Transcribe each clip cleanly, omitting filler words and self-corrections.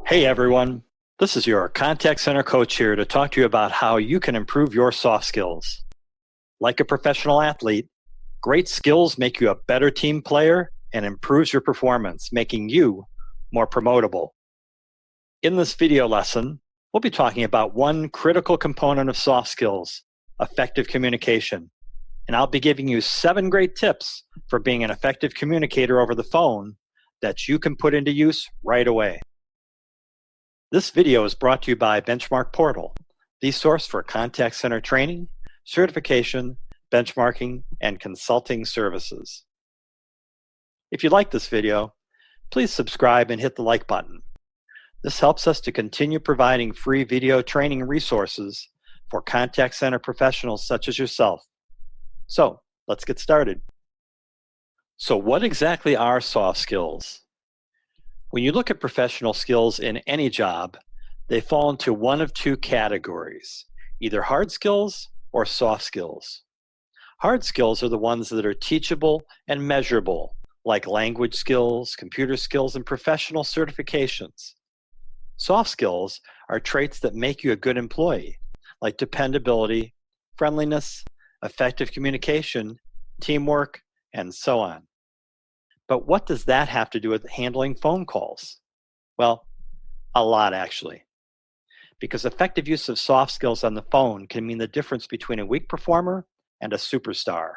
Hey everyone, this is your contact center coach here to talk to you about how you can improve your soft skills. Like a professional athlete, great skills make you a better team player and improves your performance, making you more promotable. In this video lesson, we'll be talking about one critical component of soft skills, effective communication. And I'll be giving you 7 great tips for being an effective communicator over the phone that you can put into use right away. This video is brought to you by BenchmarkPortal, the source for contact center training, certification, benchmarking, and consulting services. If you like this video, please subscribe and hit the like button. This helps us to continue providing free video training resources for contact center professionals such as yourself. So, let's get started. So, what exactly are soft skills? When you look at professional skills in any job, they fall into one of 2 categories, either hard skills or soft skills. Hard skills are the ones that are teachable and measurable, like language skills, computer skills, and professional certifications. Soft skills are traits that make you a good employee, like dependability, friendliness, effective communication, teamwork, and so on. But what does that have to do with handling phone calls? Well, a lot actually. Because effective use of soft skills on the phone can mean the difference between a weak performer and a superstar.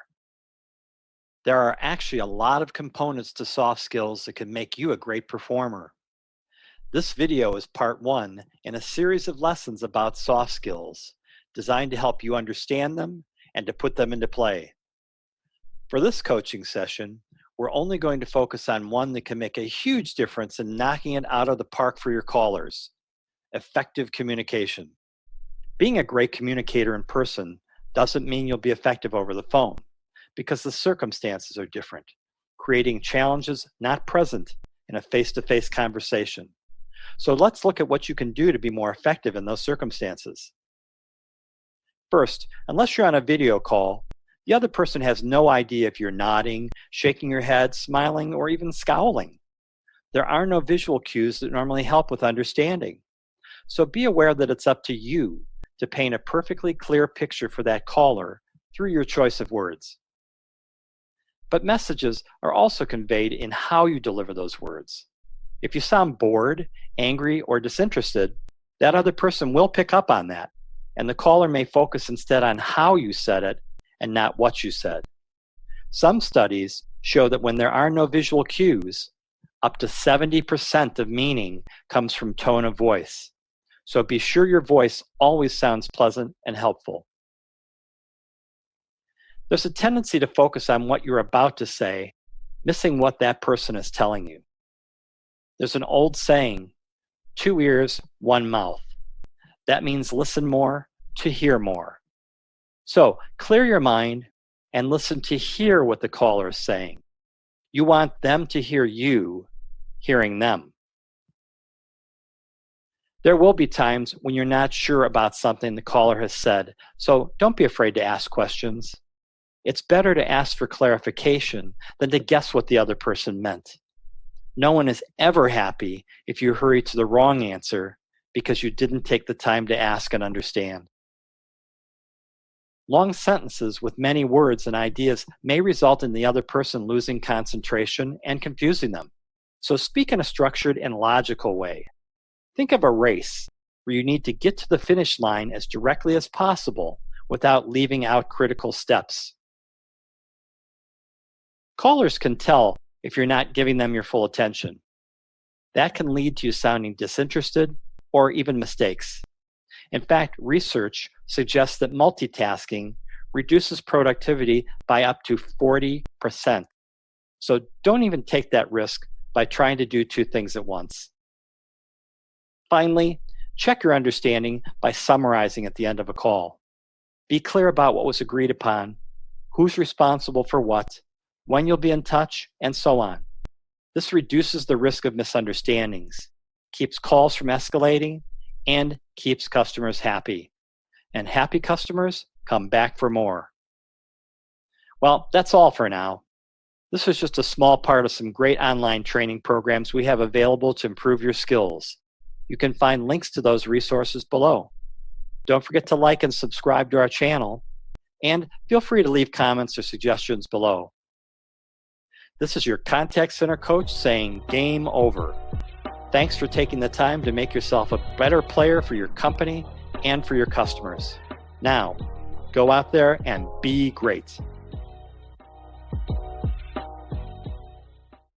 There are actually a lot of components to soft skills that can make you a great performer. This video is part 1 in a series of lessons about soft skills designed to help you understand them and to put them into play. For this coaching session, we're only going to focus on one that can make a huge difference in knocking it out of the park for your callers: effective communication. Being a great communicator in person doesn't mean you'll be effective over the phone, because the circumstances are different, creating challenges not present in a face-to-face conversation. So let's look at what you can do to be more effective in those circumstances. First, unless you're on a video call, the other person has no idea if you're nodding, shaking your head, smiling, or even scowling. There are no visual cues that normally help with understanding. So be aware that it's up to you to paint a perfectly clear picture for that caller through your choice of words. But messages are also conveyed in how you deliver those words. If you sound bored, angry, or disinterested, that other person will pick up on that, and the caller may focus instead on how you said it and not what you said. Some studies show that when there are no visual cues, up to 70% of meaning comes from tone of voice. So be sure your voice always sounds pleasant and helpful. There's a tendency to focus on what you're about to say, missing what that person is telling you. There's an old saying, 2 ears, 1 mouth. That means listen more to hear more. So clear your mind and listen to hear what the caller is saying. You want them to hear you hearing them. There will be times when you're not sure about something the caller has said, so don't be afraid to ask questions. It's better to ask for clarification than to guess what the other person meant. No one is ever happy if you hurry to the wrong answer because you didn't take the time to ask and understand. Long sentences with many words and ideas may result in the other person losing concentration and confusing them. So speak in a structured and logical way. Think of a race where you need to get to the finish line as directly as possible without leaving out critical steps. Callers can tell if you're not giving them your full attention. That can lead to you sounding disinterested or even mistakes. In fact, research suggests that multitasking reduces productivity by up to 40%. So don't even take that risk by trying to do 2 things at once. Finally, check your understanding by summarizing at the end of a call. Be clear about what was agreed upon, who's responsible for what, when you'll be in touch, and so on. This reduces the risk of misunderstandings, keeps calls from escalating, and keeps customers happy. And happy customers come back for more. Well, that's all for now. This was just a small part of some great online training programs we have available to improve your skills. You can find links to those resources below. Don't forget to like and subscribe to our channel, and feel free to leave comments or suggestions below. This is your contact center coach saying game over. Thanks for taking the time to make yourself a better player for your company and for your customers. Now, go out there and be great.